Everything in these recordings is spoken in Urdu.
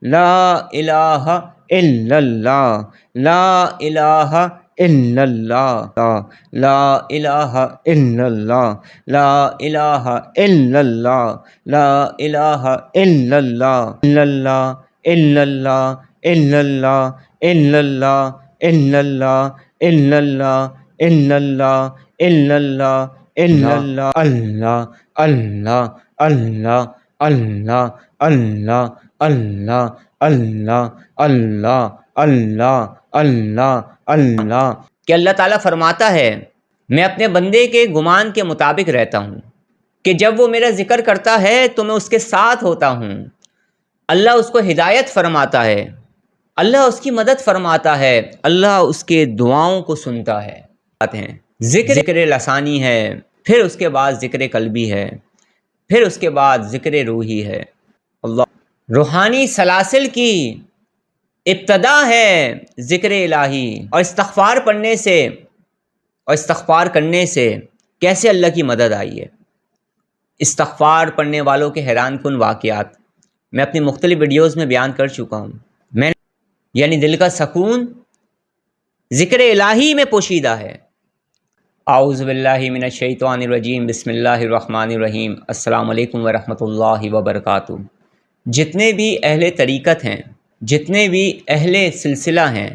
لا الہ الا اللہ، لا الہ الا اللہ، لا الہ الا اللہ، لا الہ الا اللہ، لا الہ الا اللہ، الا اللہ، الا اللہ، الا اللہ، الا اللہ، الا اللہ، الا اللہ، الا اللہ، الا اللہ، الا اللہ، اللہ، اللہ، اللہ، اللہ، اللہ، اللہ، اللہ، اللہ، اللہ، اللہ، اللہ۔ کہ اللہ تعالیٰ فرماتا ہے میں اپنے بندے کے گمان کے مطابق رہتا ہوں کہ جب وہ میرا ذکر کرتا ہے تو میں اس کے ساتھ ہوتا ہوں۔ اللہ اس کو ہدایت فرماتا ہے، اللہ اس کی مدد فرماتا ہے، اللہ اس کے دعاؤں کو سنتا ہے۔ ذکر لسانی ہے، پھر اس کے بعد ذکر قلبی ہے، پھر اس کے بعد ذکر روحی ہے۔ اللہ روحانی سلاسل کی ابتدا ہے ذکر الہی، اور استغفار کرنے سے کیسے اللہ کی مدد آئی ہے۔ استغفار پڑھنے والوں کے حیران کن واقعات میں اپنی مختلف ویڈیوز میں بیان کر چکا ہوں۔ یعنی دل کا سکون ذکر الہی میں پوشیدہ ہے۔ اعوذ باللہ من الشیطان الرجیم، بسم اللہ الرحمن الرحیم، السلام علیکم ورحمۃ اللہ وبرکاتہ۔ جتنے بھی اہل طریقت ہیں، جتنے بھی اہل سلسلہ ہیں،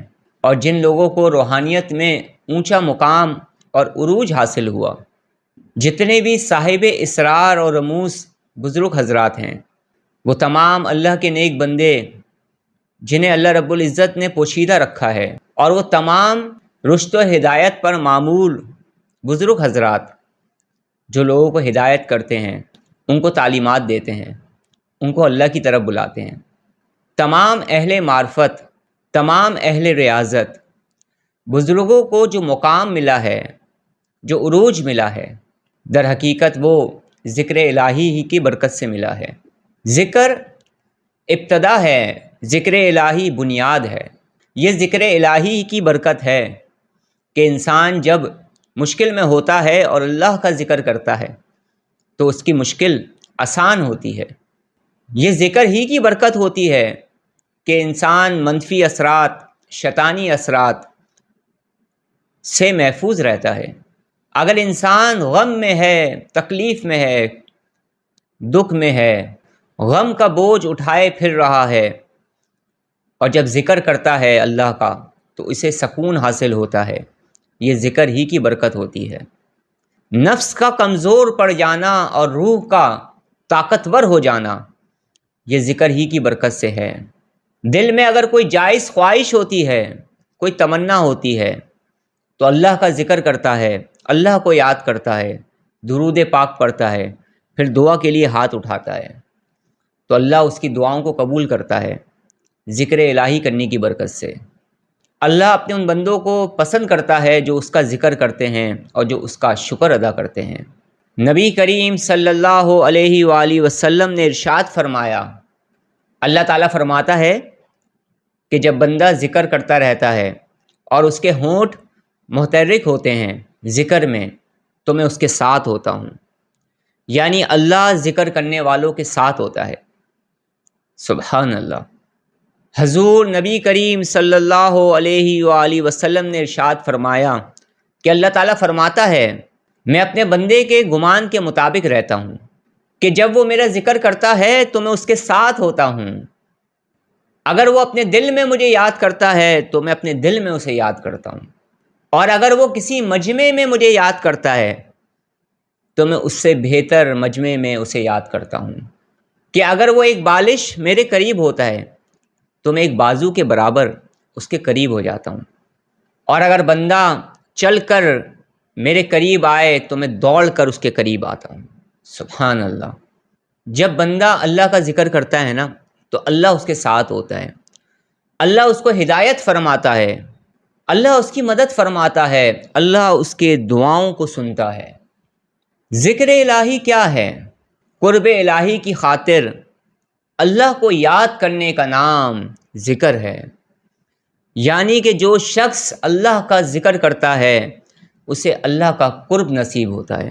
اور جن لوگوں کو روحانیت میں اونچا مقام اور عروج حاصل ہوا، جتنے بھی صاحب اسرار اور رموز بزرگ حضرات ہیں، وہ تمام اللہ کے نیک بندے جنہیں اللہ رب العزت نے پوشیدہ رکھا ہے، اور وہ تمام رشد و ہدایت پر معمول بزرگ حضرات جو لوگوں کو ہدایت کرتے ہیں، ان کو تعلیمات دیتے ہیں، ان کو اللہ کی طرف بلاتے ہیں۔ تمام اہل معرفت، تمام اہل ریاضت، بزرگوں کو جو مقام ملا ہے، جو عروج ملا ہے، در حقیقت وہ ذکر الہی ہی کی برکت سے ملا ہے۔ ذکر ابتدا ہے، ذکر الہی بنیاد ہے۔ یہ ذکر الہی کی برکت ہے کہ انسان جب مشکل میں ہوتا ہے اور اللہ کا ذکر کرتا ہے تو اس کی مشکل آسان ہوتی ہے۔ یہ ذکر ہی کی برکت ہوتی ہے کہ انسان منفی اثرات، شیطانی اثرات سے محفوظ رہتا ہے۔ اگر انسان غم میں ہے، تکلیف میں ہے، دکھ میں ہے، غم کا بوجھ اٹھائے پھر رہا ہے، اور جب ذکر کرتا ہے اللہ کا تو اسے سکون حاصل ہوتا ہے۔ یہ ذکر ہی کی برکت ہوتی ہے۔ نفس کا کمزور پڑ جانا اور روح کا طاقتور ہو جانا یہ ذکر ہی کی برکت سے ہے۔ دل میں اگر کوئی جائز خواہش ہوتی ہے، کوئی تمنا ہوتی ہے، تو اللہ کا ذکر کرتا ہے، اللہ کو یاد کرتا ہے، درود پاک پڑھتا ہے، پھر دعا کے لیے ہاتھ اٹھاتا ہے تو اللہ اس کی دعاؤں کو قبول کرتا ہے ذکر الہی کرنے کی برکت سے۔ اللہ اپنے ان بندوں کو پسند کرتا ہے جو اس کا ذکر کرتے ہیں اور جو اس کا شکر ادا کرتے ہیں۔ نبی کریم صلی اللہ علیہ وآلہ وسلم نے ارشاد فرمایا، اللہ تعالیٰ فرماتا ہے کہ جب بندہ ذکر کرتا رہتا ہے اور اس کے ہونٹ متحرک ہوتے ہیں ذکر میں تو میں اس کے ساتھ ہوتا ہوں۔ یعنی اللہ ذکر کرنے والوں کے ساتھ ہوتا ہے۔ سبحان اللہ۔ حضور نبی کریم صلی اللہ علیہ وآلہ وسلم نے ارشاد فرمایا کہ اللہ تعالیٰ فرماتا ہے میں اپنے بندے کے گمان کے مطابق رہتا ہوں کہ جب وہ میرا ذکر کرتا ہے تو میں اس کے ساتھ ہوتا ہوں۔ اگر وہ اپنے دل میں مجھے یاد کرتا ہے تو میں اپنے دل میں اسے یاد کرتا ہوں، اور اگر وہ کسی مجمع میں مجھے یاد کرتا ہے تو میں اس سے بہتر مجمع میں اسے یاد کرتا ہوں۔ کہ اگر وہ ایک بالش میرے قریب ہوتا ہے تو میں ایک بازو کے برابر اس کے قریب ہو جاتا ہوں، اور اگر بندہ چل کر میرے قریب آئے تو میں دوڑ کر اس کے قریب آتا ہوں۔ سبحان اللہ۔ جب بندہ اللہ کا ذکر کرتا ہے نا تو اللہ اس کے ساتھ ہوتا ہے، اللہ اس کو ہدایت فرماتا ہے، اللہ اس کی مدد فرماتا ہے، اللہ اس کے دعاؤں کو سنتا ہے۔ ذکر الہی کیا ہے؟ قرب الہی کی خاطر اللہ کو یاد کرنے کا نام ذکر ہے۔ یعنی کہ جو شخص اللہ کا ذکر کرتا ہے اسے اللہ کا قرب نصیب ہوتا ہے۔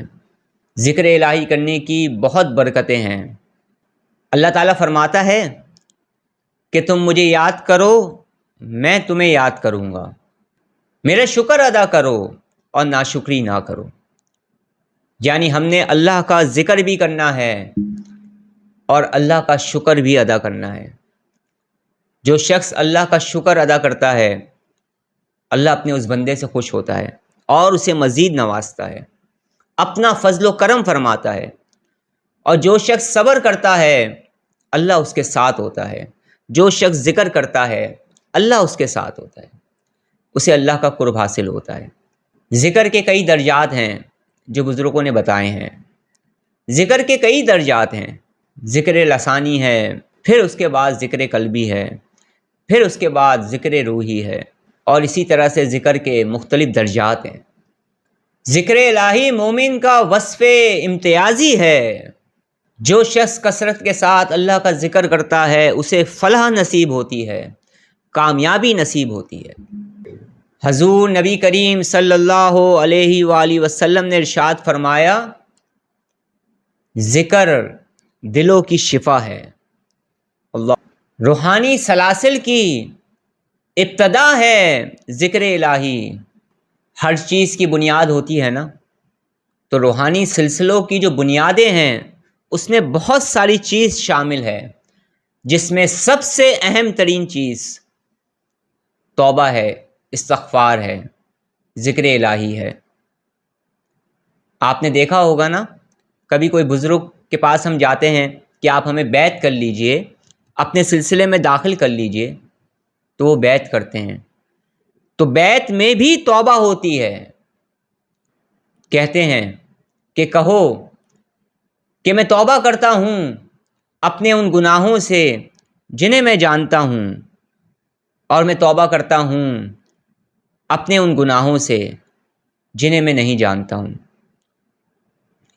ذکر الہی کرنے کی بہت برکتیں ہیں۔ اللہ تعالیٰ فرماتا ہے کہ تم مجھے یاد کرو، میں تمہیں یاد کروں گا، میرا شکر ادا کرو اور ناشکری نہ کرو۔ یعنی ہم نے اللہ کا ذکر بھی کرنا ہے اور اللہ کا شکر بھی ادا کرنا ہے۔ جو شخص اللہ کا شکر ادا کرتا ہے، اللہ اپنے اس بندے سے خوش ہوتا ہے اور اسے مزید نوازتا ہے، اپنا فضل و کرم فرماتا ہے۔ اور جو شخص صبر کرتا ہے، اللہ اس کے ساتھ ہوتا ہے۔ جو شخص ذکر کرتا ہے، اللہ اس کے ساتھ ہوتا ہے، اسے اللہ کا قرب حاصل ہوتا ہے۔ ذکر کے کئی درجات ہیں جو بزرگوں نے بتائے ہیں۔ ذکر کے کئی درجات ہیں۔ ذکر لسانی ہے، پھر اس کے بعد ذکر قلبی ہے، پھر اس کے بعد ذکر روحی ہے، اور اسی طرح سے ذکر کے مختلف درجات ہیں۔ ذکر الہی مومن کا وصف امتیازی ہے۔ جو شخص کثرت کے ساتھ اللہ کا ذکر کرتا ہے، اسے فلاح نصیب ہوتی ہے، کامیابی نصیب ہوتی ہے۔ حضور نبی کریم صلی اللہ علیہ وآلہ وسلم نے ارشاد فرمایا، ذکر دلوں کی شفا ہے۔ اللہ روحانی سلاسل کی ابتدا ہے ذکر الہی۔ ہر چیز کی بنیاد ہوتی ہے نا، تو روحانی سلسلوں کی جو بنیادیں ہیں اس میں بہت ساری چیز شامل ہے، جس میں سب سے اہم ترین چیز توبہ ہے، استغفار ہے، ذکر الہی ہے۔ آپ نے دیکھا ہوگا نا، کبھی کوئی بزرگ کے پاس ہم جاتے ہیں کہ آپ ہمیں بیعت کر لیجئے، اپنے سلسلے میں داخل کر لیجئے، تو وہ بیعت کرتے ہیں۔ تو بیعت میں بھی توبہ ہوتی ہے۔ کہتے ہیں کہ کہو کہ میں توبہ کرتا ہوں اپنے ان گناہوں سے جنہیں میں جانتا ہوں، اور میں توبہ کرتا ہوں اپنے ان گناہوں سے جنہیں میں نہیں جانتا ہوں۔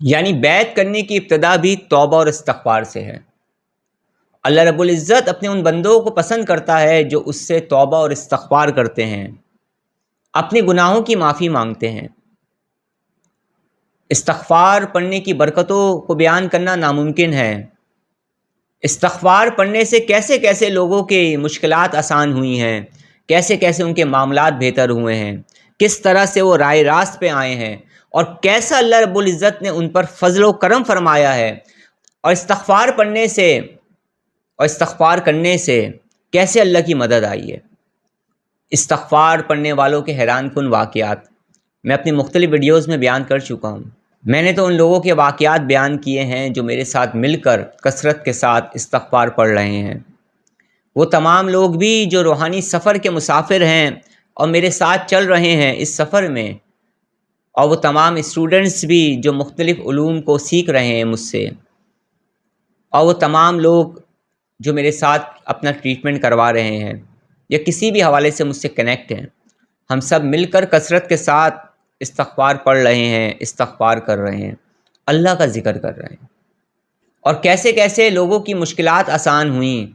یعنی بیعت کرنے کی ابتدا بھی توبہ اور استغفار سے ہے۔ اللہ رب العزت اپنے ان بندوں کو پسند کرتا ہے جو اس سے توبہ اور استغفار کرتے ہیں، اپنے گناہوں کی معافی مانگتے ہیں۔ استغفار پڑھنے کی برکتوں کو بیان کرنا ناممکن ہے۔ استغفار پڑھنے سے کیسے کیسے لوگوں کی مشکلات آسان ہوئی ہیں، کیسے کیسے ان کے معاملات بہتر ہوئے ہیں، کس طرح سے وہ رائے راست پہ آئے ہیں، اور کیسا اللہ رب العزت نے ان پر فضل و کرم فرمایا ہے۔ اور استغفار پڑھنے سے اور استغفار کرنے سے کیسے اللہ کی مدد آئی ہے۔ استغفار پڑھنے والوں کے حیران کن واقعات میں اپنی مختلف ویڈیوز میں بیان کر چکا ہوں۔ میں نے تو ان لوگوں کے واقعات بیان کیے ہیں جو میرے ساتھ مل کر کثرت کے ساتھ استغفار پڑھ رہے ہیں۔ وہ تمام لوگ بھی جو روحانی سفر کے مسافر ہیں اور میرے ساتھ چل رہے ہیں اس سفر میں، اور وہ تمام اسٹوڈنٹس بھی جو مختلف علوم کو سیکھ رہے ہیں مجھ سے، اور وہ تمام لوگ جو میرے ساتھ اپنا ٹریٹمنٹ کروا رہے ہیں یا کسی بھی حوالے سے مجھ سے کنیکٹ ہیں، ہم سب مل کر کثرت کے ساتھ استغفار پڑھ رہے ہیں، استغفار کر رہے ہیں، اللہ کا ذکر کر رہے ہیں۔ اور کیسے کیسے لوگوں کی مشکلات آسان ہوئیں،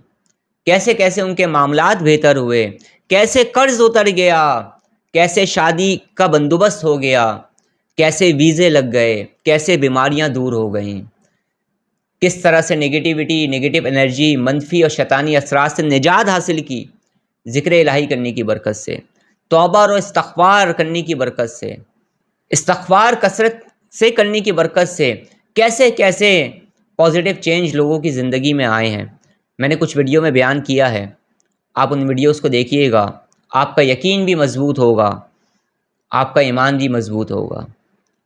کیسے کیسے ان کے معاملات بہتر ہوئے، کیسے قرض اتر گیا، کیسے شادی کا بندوبست ہو گیا، کیسے ویزے لگ گئے، کیسے بیماریاں دور ہو گئیں، کس طرح سے نگیٹو انرجی، منفی اور شیطانی اثرات سے نجات حاصل کی، ذکر الہی کرنے کی برکت سے، توبہ اور استغفار کرنے کی برکت سے، استغفار کثرت سے کرنے کی برکت سے کیسے کیسے پازیٹیو چینج لوگوں کی زندگی میں آئے ہیں۔ میں نے کچھ ویڈیو میں بیان کیا ہے، آپ ان ویڈیوز کو دیکھیے گا، آپ کا یقین بھی مضبوط ہوگا، آپ کا ایمان بھی مضبوط ہوگا،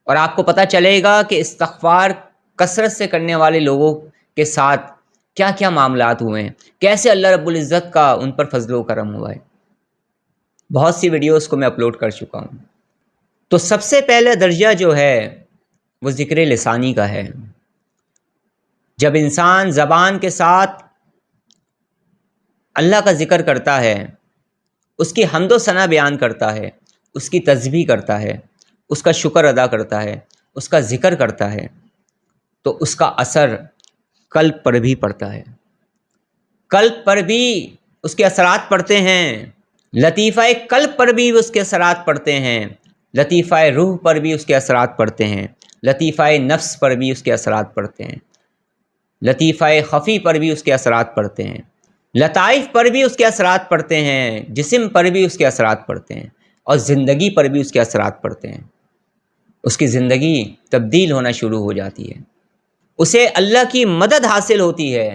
اور آپ کو پتہ چلے گا کہ استغفار کثرت سے کرنے والے لوگوں کے ساتھ کیا کیا معاملات ہوئے ہیں، کیسے اللہ رب العزت کا ان پر فضل و کرم ہوا ہے۔ بہت سی ویڈیوز کو میں اپلوڈ کر چکا ہوں۔ تو سب سے پہلا درجہ جو ہے وہ ذکر لسانی کا ہے۔ جب انسان زبان کے ساتھ اللہ کا ذکر کرتا ہے، اس کی حمد و ثنا بیان کرتا ہے، اس کی تسبیح کرتا ہے، اس کا شکر ادا کرتا ہے، اس کا ذکر کرتا ہے، تو اس کا اثر قلب پر بھی پڑتا ہے۔ قلب پر بھی اس کے اثرات پڑتے ہیں، لطیفہ قلب پر بھی اس کے اثرات پڑتے ہیں، لطیفہ روح پر بھی اس کے اثرات پڑتے ہیں، لطیفہ نفس پر بھی اس کے اثرات پڑتے ہیں، لطیفہ خفی پر بھی اس کے اثرات پڑتے ہیں، لطائف پر بھی اس کے اثرات پڑتے ہیں، جسم پر بھی اس کے اثرات پڑتے ہیں، اور زندگی پر بھی اس کے اثرات پڑتے ہیں۔ اس کی زندگی تبدیل ہونا شروع ہو جاتی ہے، اسے اللہ کی مدد حاصل ہوتی ہے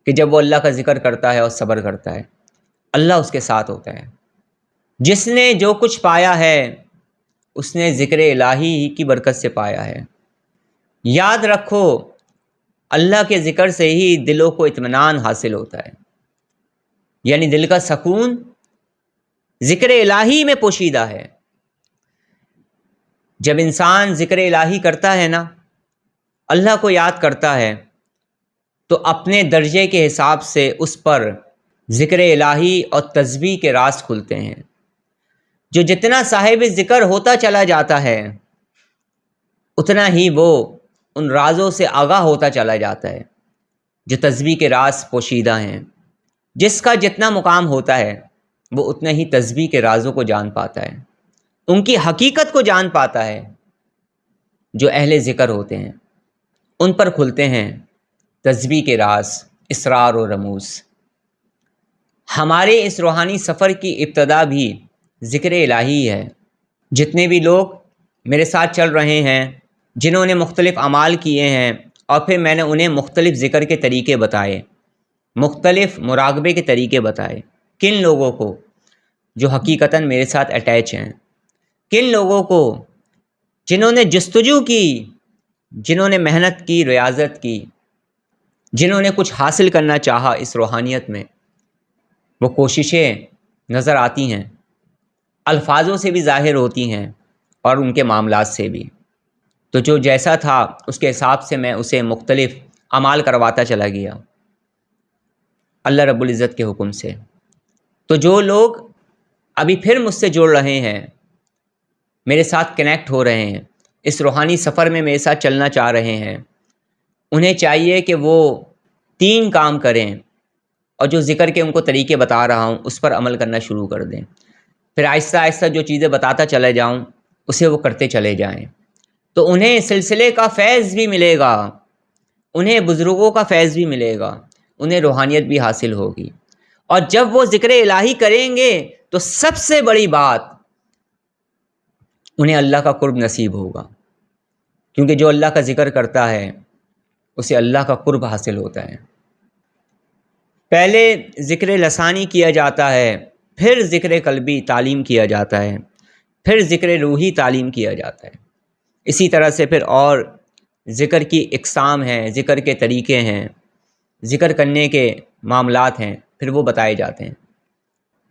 کہ جب وہ اللہ کا ذکر کرتا ہے اور صبر کرتا ہے، اللہ اس کے ساتھ ہوتا ہے۔ جس نے جو کچھ پایا ہے اس نے ذکر الہی ہی کی برکت سے پایا ہے۔ یاد رکھو، اللہ کے ذکر سے ہی دلوں کو اطمینان حاصل ہوتا ہے، یعنی دل کا سکون ذکر الہی میں پوشیدہ ہے۔ جب انسان ذکر الہی کرتا ہے نا، اللہ کو یاد کرتا ہے، تو اپنے درجے کے حساب سے اس پر ذکر الہی اور تسبیح کے راز کھلتے ہیں۔ جو جتنا صاحب ذکر ہوتا چلا جاتا ہے، اتنا ہی وہ ان رازوں سے آگاہ ہوتا چلا جاتا ہے جو تسبیح کے راز پوشیدہ ہیں۔ جس کا جتنا مقام ہوتا ہے وہ اتنا ہی تسبیح کے رازوں کو جان پاتا ہے، ان کی حقیقت کو جان پاتا ہے۔ جو اہل ذکر ہوتے ہیں ان پر کھلتے ہیں تسبیح کے راز، اسرار و رموز۔ ہمارے اس روحانی سفر کی ابتدا بھی ذکر الہی ہے۔ جتنے بھی لوگ میرے ساتھ چل رہے ہیں، جنہوں نے مختلف اعمال کیے ہیں، اور پھر میں نے انہیں مختلف ذکر کے طریقے بتائے، مختلف مراقبے کے طریقے بتائے، کن لوگوں کو جو حقیقتاً میرے ساتھ اٹیچ ہیں، کن لوگوں کو جنہوں نے جستجو کی، جنہوں نے محنت کی، ریاضت کی، جنہوں نے کچھ حاصل کرنا چاہا اس روحانیت میں، وہ کوششیں نظر آتی ہیں، الفاظوں سے بھی ظاہر ہوتی ہیں اور ان کے معاملات سے بھی۔ تو جو جیسا تھا اس کے حساب سے میں اسے مختلف اعمال کرواتا چلا گیا اللہ رب العزت کے حکم سے۔ تو جو لوگ ابھی پھر مجھ سے جڑ رہے ہیں، میرے ساتھ کنیکٹ ہو رہے ہیں، اس روحانی سفر میں میرے ساتھ چلنا چاہ رہے ہیں، انہیں چاہیے کہ وہ 3 کام کریں، اور جو ذکر کے ان کو طریقے بتا رہا ہوں اس پر عمل کرنا شروع کر دیں۔ پھر آہستہ آہستہ جو چیزیں بتاتا چلا جاؤں اسے وہ کرتے چلے جائیں، تو انہیں سلسلے کا فیض بھی ملے گا، انہیں بزرگوں کا فیض بھی ملے گا، انہیں روحانیت بھی حاصل ہوگی۔ اور جب وہ ذکر الہی کریں گے تو سب سے بڑی بات، انہیں اللہ کا قرب نصیب ہوگا، کیونکہ جو اللہ کا ذکر کرتا ہے اسے اللہ کا قرب حاصل ہوتا ہے۔ پہلے ذکر لسانی کیا جاتا ہے، پھر ذکر قلبی تعلیم کیا جاتا ہے، پھر ذکر روحی تعلیم کیا جاتا ہے۔ اسی طرح سے پھر اور ذکر کی اقسام ہیں، ذکر کے طریقے ہیں، ذکر کرنے کے معاملات ہیں، پھر وہ بتائے جاتے ہیں۔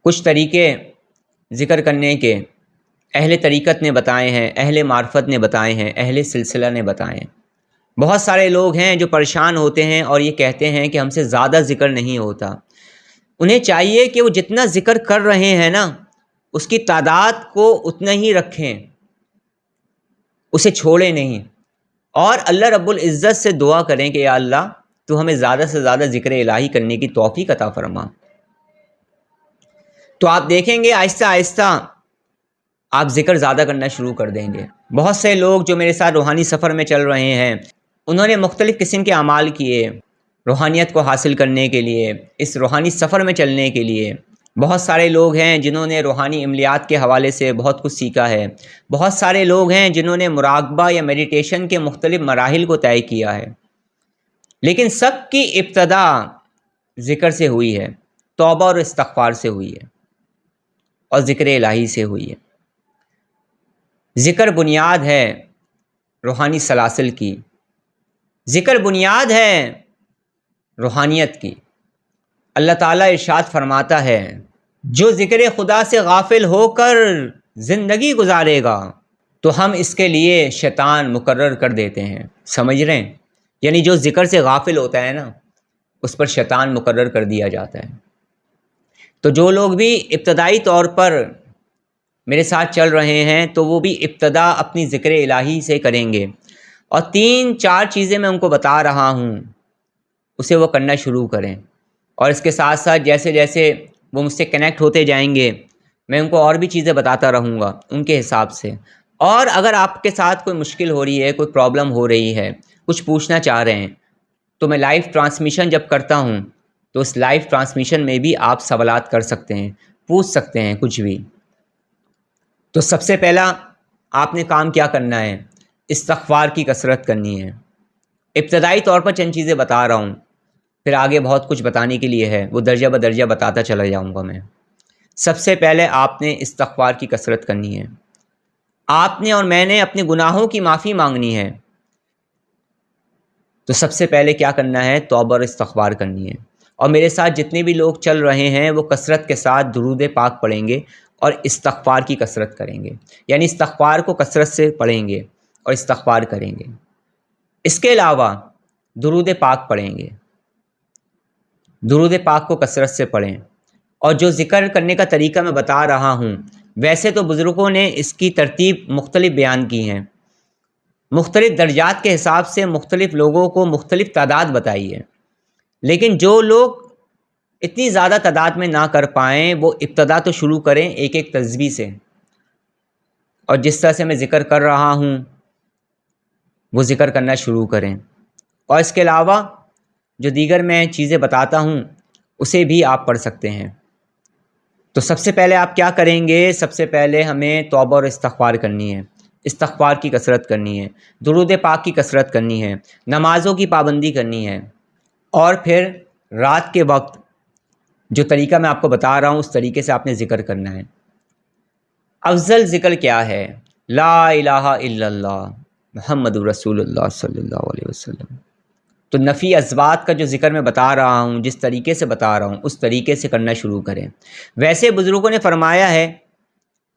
کچھ طریقے ذکر کرنے کے اہل طریقت نے بتائے ہیں، اہل معرفت نے بتائے ہیں، اہل سلسلہ نے بتائے ہیں۔ بہت سارے لوگ ہیں جو پریشان ہوتے ہیں اور یہ کہتے ہیں کہ ہم سے زیادہ ذکر نہیں ہوتا۔ انہیں چاہیے کہ وہ جتنا ذکر کر رہے ہیں نا، اس کی تعداد کو اتنا ہی رکھیں، اسے چھوڑیں نہیں، اور اللہ رب العزت سے دعا کریں کہ یا اللہ تو ہمیں زیادہ سے زیادہ ذکر الہی کرنے کی توفیق عطا فرما۔ تو آپ دیکھیں گے آہستہ آہستہ آپ ذکر زیادہ کرنا شروع کر دیں گے۔ بہت سے لوگ جو میرے ساتھ روحانی سفر میں چل رہے ہیں، انہوں نے مختلف قسم کے اعمال کیے روحانیت کو حاصل کرنے کے لیے، اس روحانی سفر میں چلنے کے لیے۔ بہت سارے لوگ ہیں جنہوں نے روحانی عملیات کے حوالے سے بہت کچھ سیکھا ہے۔ بہت سارے لوگ ہیں جنہوں نے مراقبہ یا میڈیٹیشن کے مختلف مراحل کو طے کیا ہے، لیکن سب کی ابتدا ذکر سے ہوئی ہے، توبہ اور استغفار سے ہوئی ہے، اور ذکر الہی سے ہوئی ہے۔ ذکر بنیاد ہے روحانی سلاسل کی، ذکر بنیاد ہے روحانیت کی۔ اللہ تعالیٰ ارشاد فرماتا ہے، جو ذکر خدا سے غافل ہو کر زندگی گزارے گا تو ہم اس کے لیے شیطان مقرر کر دیتے ہیں۔ سمجھ رہے ہیں؟ یعنی جو ذکر سے غافل ہوتا ہے نا، اس پر شیطان مقرر کر دیا جاتا ہے۔ تو جو لوگ بھی ابتدائی طور پر میرے ساتھ چل رہے ہیں تو وہ بھی ابتدا اپنی ذکر الہی سے کریں گے، اور 3-4 چیزیں میں ان کو بتا رہا ہوں اسے وہ کرنا شروع کریں، اور اس کے ساتھ ساتھ جیسے جیسے وہ مجھ سے کنیکٹ ہوتے جائیں گے میں ان کو اور بھی چیزیں بتاتا رہوں گا ان کے حساب سے۔ اور اگر آپ کے ساتھ کوئی مشکل ہو رہی ہے، کوئی پرابلم ہو رہی ہے، کچھ پوچھنا چاہ رہے ہیں، تو میں لائیو ٹرانسمیشن جب کرتا ہوں تو اس لائیو ٹرانسمیشن میں بھی آپ سوالات کر سکتے ہیں، پوچھ سکتے ہیں کچھ بھی۔ تو سب سے پہلا آپ نے کام کیا کرنا ہے؟ استغفار کی کثرت کرنی ہے۔ ابتدائی طور پر چند چیزیں بتا رہا ہوں، پھر آگے بہت کچھ بتانے کے لیے ہے، وہ درجہ بدرجہ بتاتا چلا جاؤں گا میں۔ سب سے پہلے آپ نے استغفار کی کثرت کرنی ہے۔ آپ نے اور میں نے اپنے گناہوں کی معافی مانگنی ہے، تو سب سے پہلے کیا کرنا ہے؟ توبہ اور استغفار کرنی ہے۔ اور میرے ساتھ جتنے بھی لوگ چل رہے ہیں وہ کثرت کے ساتھ درود پاک پڑھیں گے اور استغفار کی کثرت کریں گے، یعنی استغفار کو کثرت سے پڑھیں گے اور استغفار کریں گے۔ اس کے علاوہ درود پاک پڑھیں گے، درود پاک کو کثرت سے پڑھیں۔ اور جو ذکر کرنے کا طریقہ میں بتا رہا ہوں، ویسے تو بزرگوں نے اس کی ترتیب مختلف بیان کی ہیں، مختلف درجات کے حساب سے مختلف لوگوں کو مختلف تعداد بتائی ہے، لیکن جو لوگ اتنی زیادہ تعداد میں نہ کر پائیں وہ ابتدا تو شروع کریں ایک ایک تسبیح سے، اور جس طرح سے میں ذکر کر رہا ہوں وہ ذکر کرنا شروع کریں۔ اور اس کے علاوہ جو دیگر میں چیزیں بتاتا ہوں اسے بھی آپ پڑھ سکتے ہیں۔ تو سب سے پہلے آپ کیا کریں گے؟ سب سے پہلے ہمیں توبہ اور استغفار کرنی ہے، استغفار کی کثرت کرنی ہے، درود پاک کی کثرت کرنی ہے، نمازوں کی پابندی کرنی ہے، اور پھر رات کے وقت جو طریقہ میں آپ کو بتا رہا ہوں اس طریقے سے آپ نے ذکر کرنا ہے۔ افضل ذکر کیا ہے؟ لا الہ الا اللہ محمد رسول اللہ صلی اللہ علیہ وسلم۔ تو نفی ازوات کا جو ذکر میں بتا رہا ہوں، جس طریقے سے بتا رہا ہوں اس طریقے سے کرنا شروع کریں۔ ویسے بزرگوں نے فرمایا ہے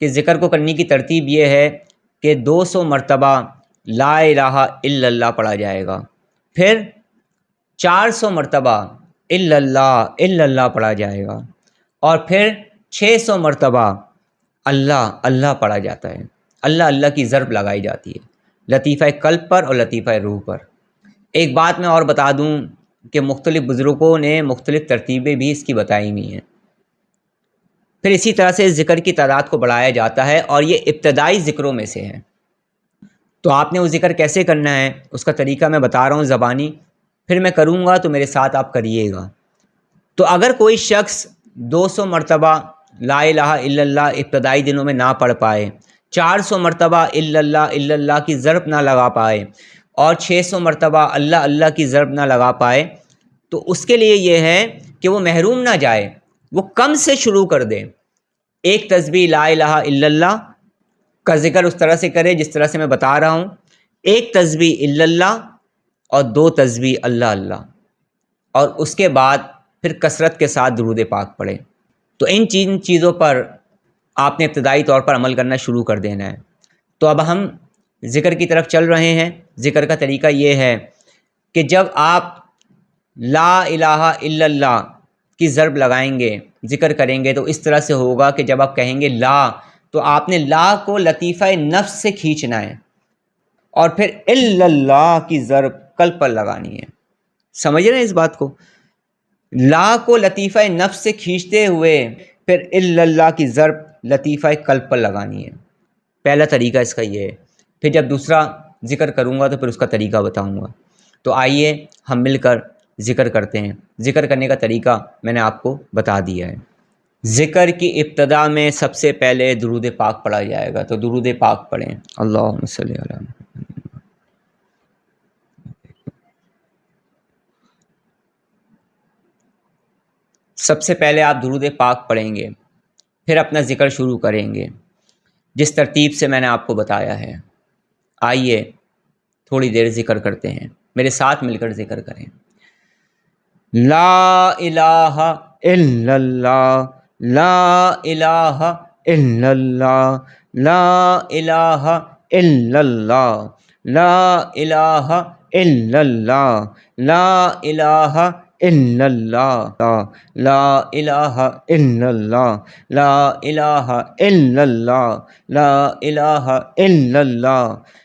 کہ ذکر کو کرنے کی ترتیب یہ ہے کہ 200 مرتبہ لا الہ الا اللہ پڑھا جائے گا، پھر 400 مرتبہ الا اللہ پڑھا جائے گا، اور پھر 600 مرتبہ اللہ اللہ پڑھا جاتا ہے۔ اللہ اللہ کی ضرب لگائی جاتی ہے لطیفہ قلب پر اور لطیفہ روح پر۔ ایک بات میں اور بتا دوں کہ مختلف بزرگوں نے مختلف ترتیبیں بھی اس کی بتائی ہوئی ہیں۔ پھر اسی طرح سے ذکر کی تعداد کو بڑھایا جاتا ہے، اور یہ ابتدائی ذکروں میں سے ہے۔ تو آپ نے وہ ذکر کیسے کرنا ہے اس کا طریقہ میں بتا رہا ہوں زبانی، پھر میں کروں گا تو میرے ساتھ آپ کریے گا۔ تو اگر کوئی شخص 200 مرتبہ لا الہ الا اللہ ابتدائی دنوں میں نہ پڑھ پائے، 400 مرتبہ الا اللہ کی ضرب نہ لگا پائے، اور 600 مرتبہ اللہ اللہ کی ضرب نہ لگا پائے، تو اس کے لیے یہ ہے کہ وہ محروم نہ جائے، وہ کم سے شروع کر دے۔ ایک تسبیح لا الہ الا اللہ کا ذکر اس طرح سے کرے جس طرح سے میں بتا رہا ہوں، ایک تسبیح الا اللہ اور 2 تسبیح اللہ اللہ، اور اس کے بعد پھر کثرت کے ساتھ درود پاک پڑھے۔ تو ان چیزوں پر آپ نے ابتدائی طور پر عمل کرنا شروع کر دینا ہے۔ تو اب ہم ذکر کی طرف چل رہے ہیں۔ ذکر کا طریقہ یہ ہے کہ جب آپ لا الہ الا اللہ کی ضرب لگائیں گے، ذکر کریں گے، تو اس طرح سے ہوگا کہ جب آپ کہیں گے لا، تو آپ نے لا کو لطیفہ نفس سے کھینچنا ہے، اور پھر الا اللہ کی ضرب قلب پر لگانی ہے۔ سمجھ رہے ہیں اس بات کو؟ لا کو لطیفہ نفس سے کھینچتے ہوئے پھر الا اللہ کی ضرب لطیفہ قلب پر لگانی ہے۔ پہلا طریقہ اس کا یہ ہے۔ پھر جب دوسرا ذکر کروں گا تو پھر اس کا طریقہ بتاؤں گا۔ تو آئیے ہم مل کر ذکر کرتے ہیں۔ ذکر کرنے کا طریقہ میں نے آپ کو بتا دیا ہے۔ ذکر کی ابتدا میں سب سے پہلے درود پاک پڑھا جائے گا، تو درود پاک پڑھیں۔ اللہم صلی علی محمد۔ سب سے پہلے آپ درود پاک پڑھیں گے، پھر اپنا ذکر شروع کریں گے جس ترتیب سے میں نے آپ کو بتایا ہے۔ آئیے تھوڑی دیر ذکر کرتے ہیں، میرے ساتھ مل کر ذکر کریں۔ لا الہ الا اللہ، لا الہ الا اللہ، لا الہ الا اللہ، لا الہ الا اللہ، لا الہ الا اللہ، لا الہ الا اللہ، لا الہ الا اللہ، لا الہ الا اللہ،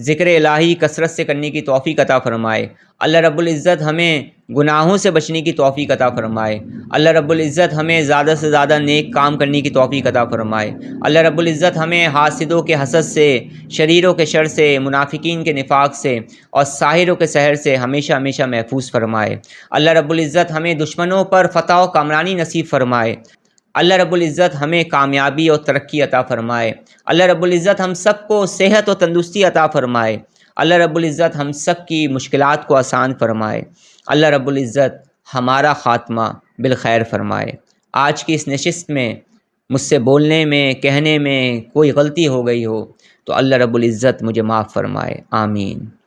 ذکر الہی کثرت سے کرنے کی توفیق عطا فرمائے۔ اللہ رب العزت ہمیں گناہوں سے بچنے کی توفیق عطا فرمائے۔ اللہ رب العزت ہمیں زیادہ سے زیادہ نیک کام کرنے کی توفیق عطا فرمائے۔ اللہ رب العزت ہمیں حاسدوں کے حسد سے، شریروں کے شر سے، منافقین کے نفاق سے اور ساحروں کے سحر سے ہمیشہ ہمیشہ محفوظ فرمائے۔ اللہ رب العزت ہمیں دشمنوں پر فتح و کامرانی نصیب فرمائے۔ اللہ رب العزت ہمیں کامیابی اور ترقی عطا فرمائے۔ اللہ رب العزت ہم سب کو صحت و تندرستی عطا فرمائے۔ اللہ رب العزت ہم سب کی مشکلات کو آسان فرمائے۔ اللہ رب العزت ہمارا خاتمہ بالخیر فرمائے۔ آج کی اس نشست میں مجھ سے بولنے میں، کہنے میں کوئی غلطی ہو گئی ہو تو اللہ رب العزت مجھے معاف فرمائے، آمین۔